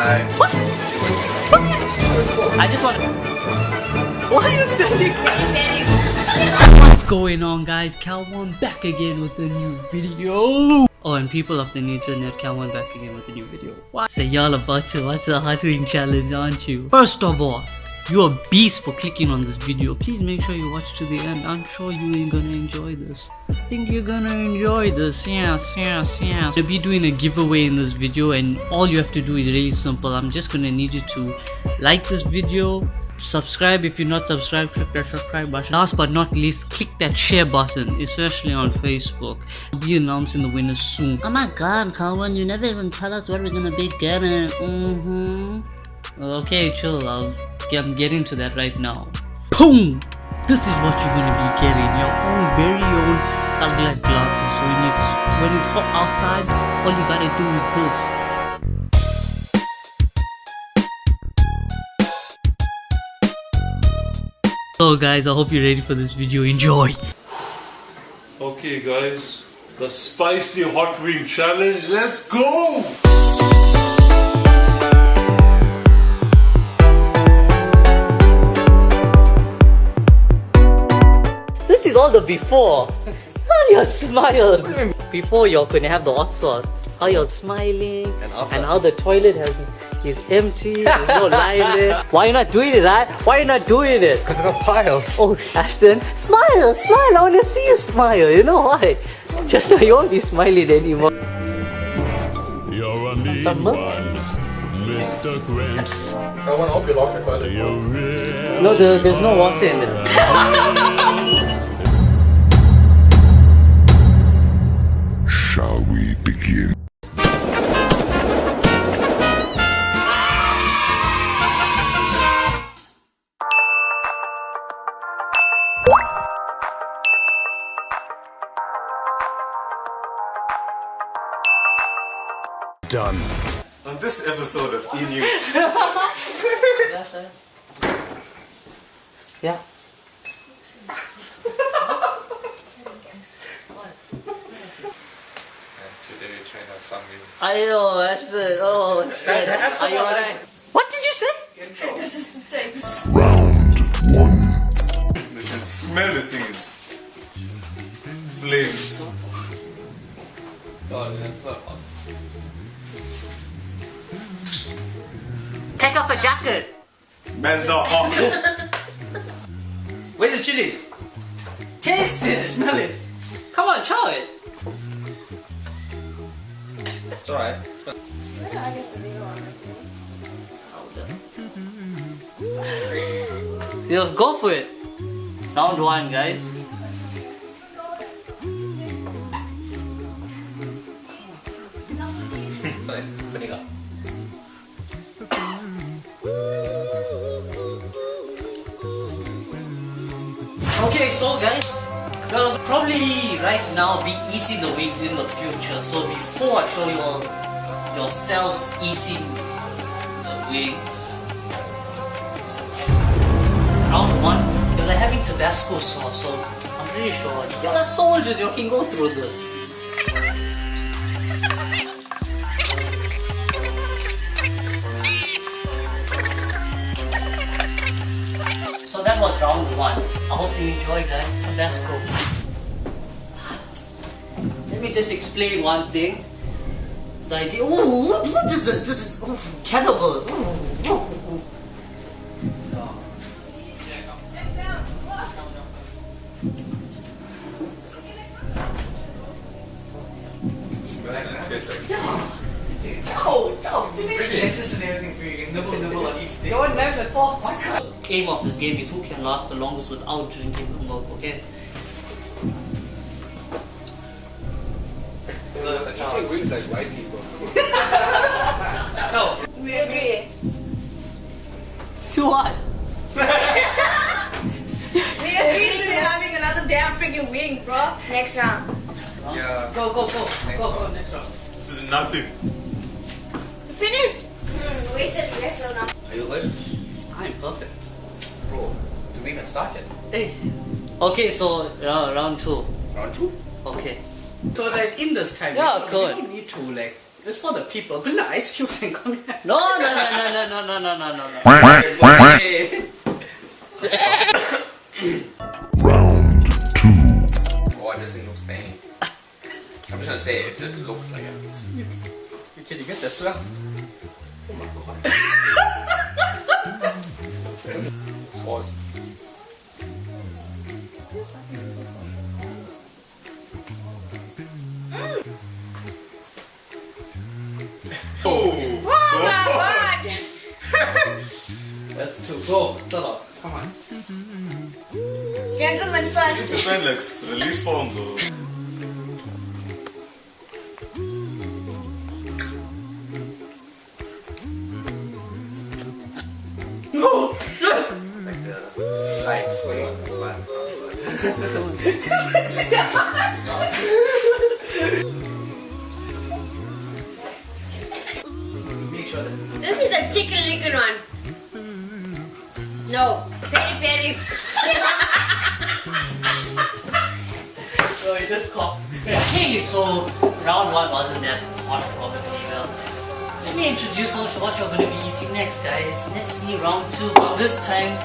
Hi. What? I just want to... Why are you standing there? What's going on, guys? KEL1 back again with a new video. Oh, and people of the internet, KEL1 back again with a new video. What? So y'all about to watch the hot wing challenge, aren't you? First of all, you're a beast for clicking on this video. Please make sure you watch to the end. I'm sure you ain't gonna enjoy this. I think you're gonna enjoy this. Yes. I'll be doing a giveaway in this video, and all you have to do is really simple. I'm just gonna need you to like this video, subscribe if you're not subscribed, click that subscribe button. Last but not least, click that share button, especially on Facebook. I'll be announcing the winners soon. Oh my god, KEL1, you never even tell us what we're gonna be getting. Okay, chill. I'm getting to that right now. Boom! This is what you're gonna be getting. Your own very own dark glasses. So when it's hot outside, all you gotta do is this. So guys, I hope you're ready for this video. Enjoy! Okay guys, the spicy hot wing challenge, let's go! This is all the before. How your smile. Before you couldn't have the hot sauce. How you're smiling. And how the toilet is empty. There's no line there. Why you not doing it, right? Why you not doing it? Because I got piles. Oh, Ashton, smile. I want to see you smile. You know why? Just now you won't be smiling anymore. You're a mean one, Mr. Grinch. I want to hope you lock your toilet. No, there's no water in there. Shall we begin? Done. On this episode of E-News. Yeah. Today we train our some wings. I know, Ashton. Oh, shit. Are you alright? What did you say? This is the text. Round one. You can smell this thing is flames. Oh, that's so hot. Take off a jacket. Man's not hot. Where's the chilies? Taste it. Smell it. Come on, show it. It's alright. Yo, go for it. Round one, guys. Vinegar. Okay, so guys, you'll probably right now be eating the wings in the future. So before I show you all yourselves eating the wings, round one, you're like having Tabasco sauce. So I'm pretty sure you're the soldiers. You can go through this. So that was round one. I hope you enjoy, guys. Tabasco. Let me just explain one thing. The idea. Ooh, what is this? This is cannibal. Aim of this game is who can last the longest without drinking the milk, okay? You say wings like white people. No. We agree. To what? We agree to having another damn freaking wing, bro. Next round. Yeah. Go, next round. This is nothing. Finished? Wait till next round now. Are you good? I'm perfect. Bro, do we even start yet? Hey. Okay, so round two. Round two? Okay. So like in this time, Yeah, we good. don't need to like It's for the people. Bring the ice cubes and come here. No. Hey. Round 2. Oh, this thing looks banging. I'm just gonna say it just looks like it. Can you get the smell? Oh my god. Sauce. Oh my god! That's 2. Go. Settle. Come on. Gentlemen first. Just went like release forms or. Oh shit! Like the lights going on the back. Make sure that This is the chicken licken one. No, peri peri. So you just cough. Okay, so round 1 wasn't that hot probably. Well, let me introduce what you're going to be eating next, guys. Let's see round 2. This time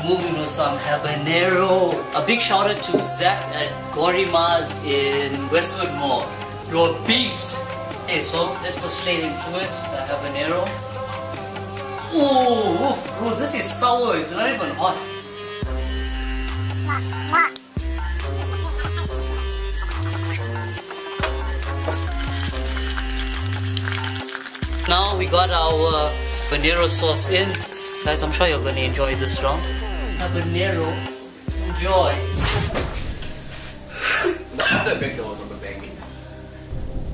we're moving with some habanero. A big shout out to Zach at Gorima's in Westwood Mall. You're a beast. Okay, so let's go straight into it. The habanero. Ooh, bro, this is sour. It's not even hot. Now we got our habanero sauce in. Guys, I'm sure you're gonna enjoy this round. Habanero, enjoy. the other effect was on the banging.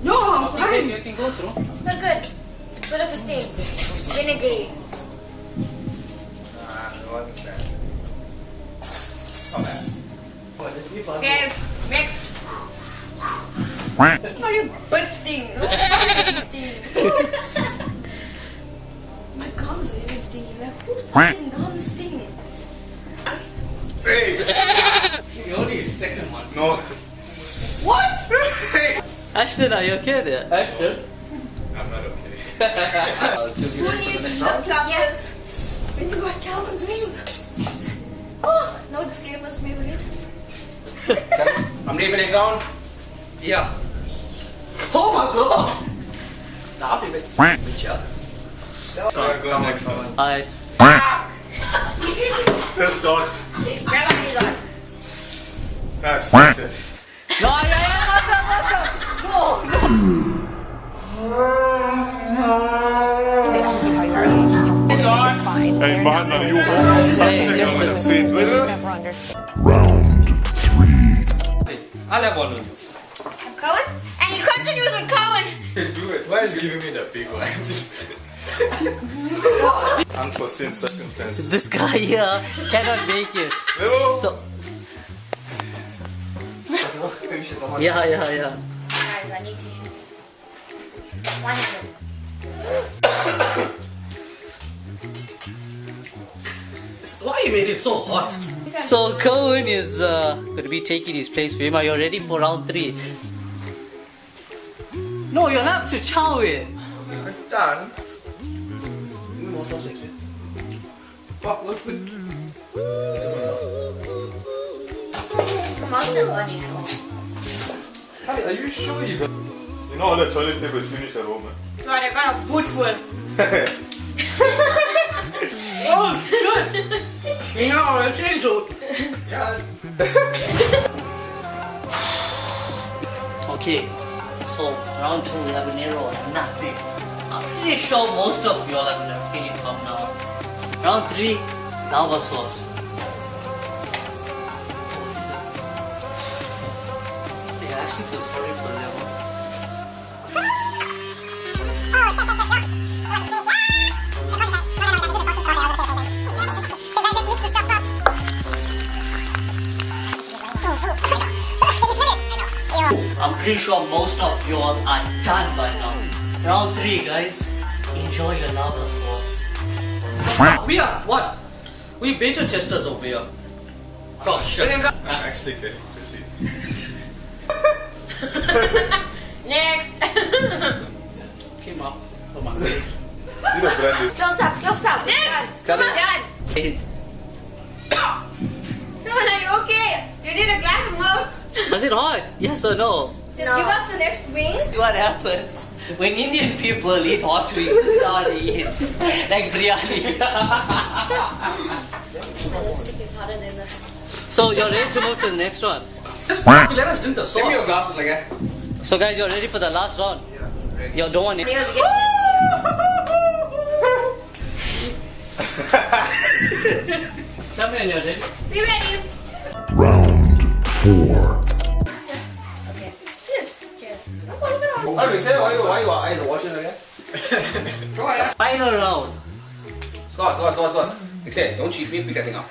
No, I'm fine. You can go through. But good. Bit of a sting. Vinegary. It wasn't bad. Not bad. Oh, this is fun. Okay, next. Quack. Not your butt sting. No, sting. My gums are even stinging. Like, whose fucking gums sting? Hey! You only second one. No. What? Ashton, are you okay there? Ashton? I'm not okay. Who needs the plumbers? Yes. When you got Calvin's wings. Oh, no disclaimers, Maybelline. I'm leaving next round. Yeah. Oh my god! The after effects. Quack. Good job. Alright, go next one. Alright. This sauce. Grab on these on. That's Quack. it. No, Hey man, are you home? Hey, just I'm gonna feed with her. Round 3. I'll have one of you. Cohen? And he continues with Cohen. Do it. Why is he giving me the big one? Unforeseen circumstances. this guy here cannot make it. No. So, Maybe we should go on. yeah. Guys, I need tissue. One of them. Why you made it so hot? So Cohen is going to be taking his place for him. Are you ready for round 3? No, you'll have to chow it. It's done. Give me more sauce actually. Fuck, what? Come on, still running at home. Hey, are you sure you got... You know all the toilet paper is finished at home, man. God, I got a boot full. Oh shit! You know, I changed it. Okay, so round 2 we have an arrow or nothing. I'm pretty sure most of you all are going to feel it from now. Round 3, lava sauce. I actually feel sorry for them. I'm pretty sure most of you all are done by now. Round 3, guys. Enjoy your lava sauce. We are what? We beta testers over here. Oh shit! I'm actually getting to see. Next. Come on, Dad. Come on, are you okay? You need a glass of milk. Was it hot? Yes or no? Just give us the next wing. What happens when Indian people eat hot wings? This is how they eat. Like biryani. My lipstick is harder than this. So you're ready to move to the next one? Just let us drink the sauce. Give me your sauce. glasses, like that. So guys, you're ready for the last round? You don't want it. Tell me when you're ready. Be ready. Round 4. Okay. Cheers. Cheers. What do we say? Why you eyes are watching again? Try that. Final round. Scott. Except, don't cheat me, pick that thing up.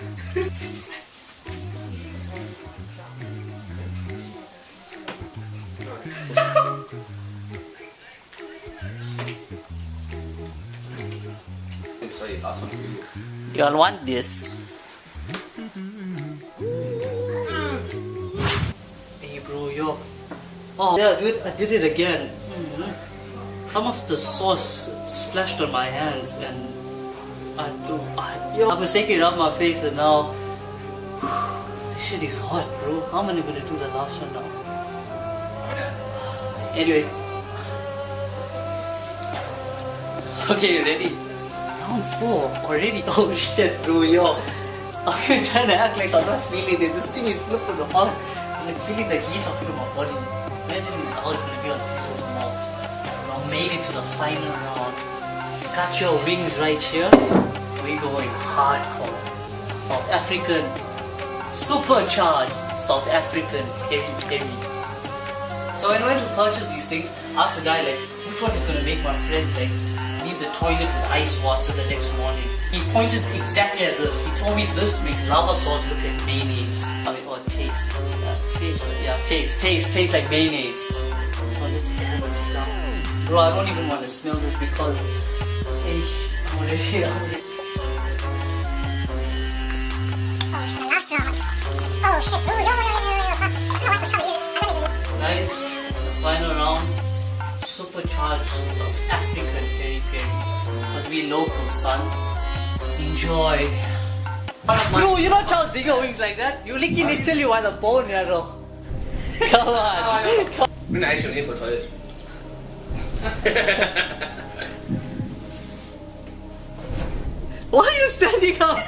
Sorry, last one for you. You'll want this. Hey bro, yo. Oh yeah, dude, I did it again. Some of the sauce splashed on my hands and I was taking it off my face and now this shit is hot, bro. How am I gonna do the last one now? Anyway. Okay, ready? Round 4 already? Oh shit, bro, yo. I've been trying to act like I'm not feeling it. This thing is flipping hot. I'm like feeling the heat of it in my body. Imagine how it's gonna be on this people's mouth. I made it to the final round. Got your wings right here. We're going hardcore. South African, supercharged South African heavy. So when I went to purchase these things, I asked the guy like, which one is gonna make my friends like leave the toilet with ice water the next morning. He pointed exactly at this. He told me this makes lava sauce look like mayonnaise. I mean, or taste. Taste like mayonnaise. So let's add this now. Bro, I don't even want to smell this because I'm already. Guys, the final round. Supercharged South African peri peri. Because we local, son. Enjoy. Bro, you don't chow zinger wings like that. You licking it till you want a bone, yaro. Come on. Bring the ice cream in for toilet. Why are you standing up?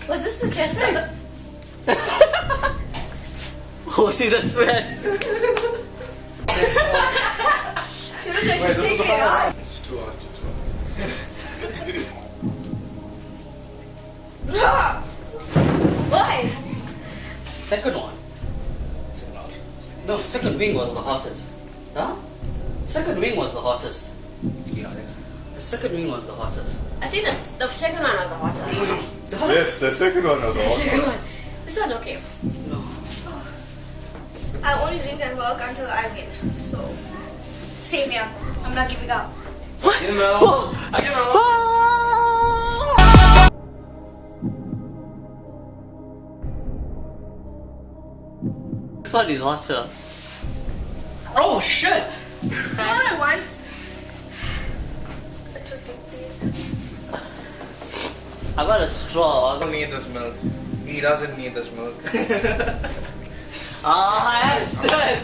Was this the tester? Oh, see the sweat. Should've just taken it out. It's too hot. Why? Second one. No, second wing was the hottest. Huh? Second wing was the hottest. Yeah, thanks. The second wing was the hottest. I think the second one was the hottest. Yes, the second one was the Second hot. one. This one okay. No. I only drink and work until I win. So Same here. I'm not giving up. Give him out. I give him out. This one is hotter. Oh shit! all I want. A toothpick, please. I got a straw. don't need this milk. He doesn't need this milk. Ashton!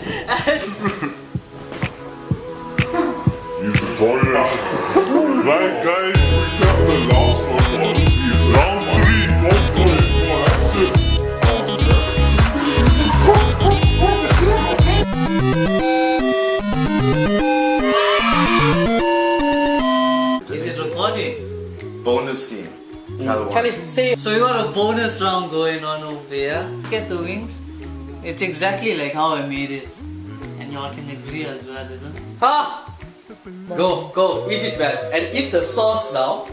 Use the toilet. Right, guys, recap the last one. Round 3, go for it. Oh, that's it. Is it recording? Bonus scene. Kelly, say So we got a bonus round going on over here. Get the wings. It's exactly like how I made it. And y'all can agree as well, isn't it? Ha! Go, eat it well. And eat the sauce now.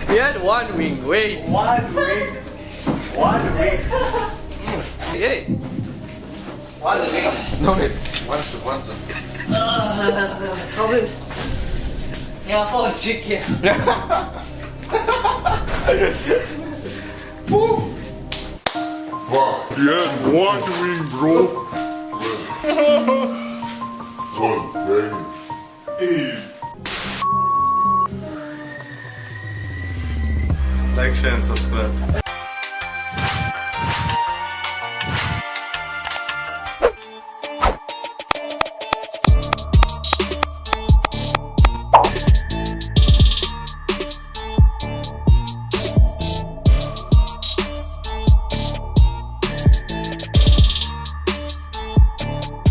We had one wing, wait. One week. Hey. One ring. No, wait. Once. Probably. Yeah, for a chick here. Fuck. Yeah, one ring, bro. One, bang. Like, share, and subscribe.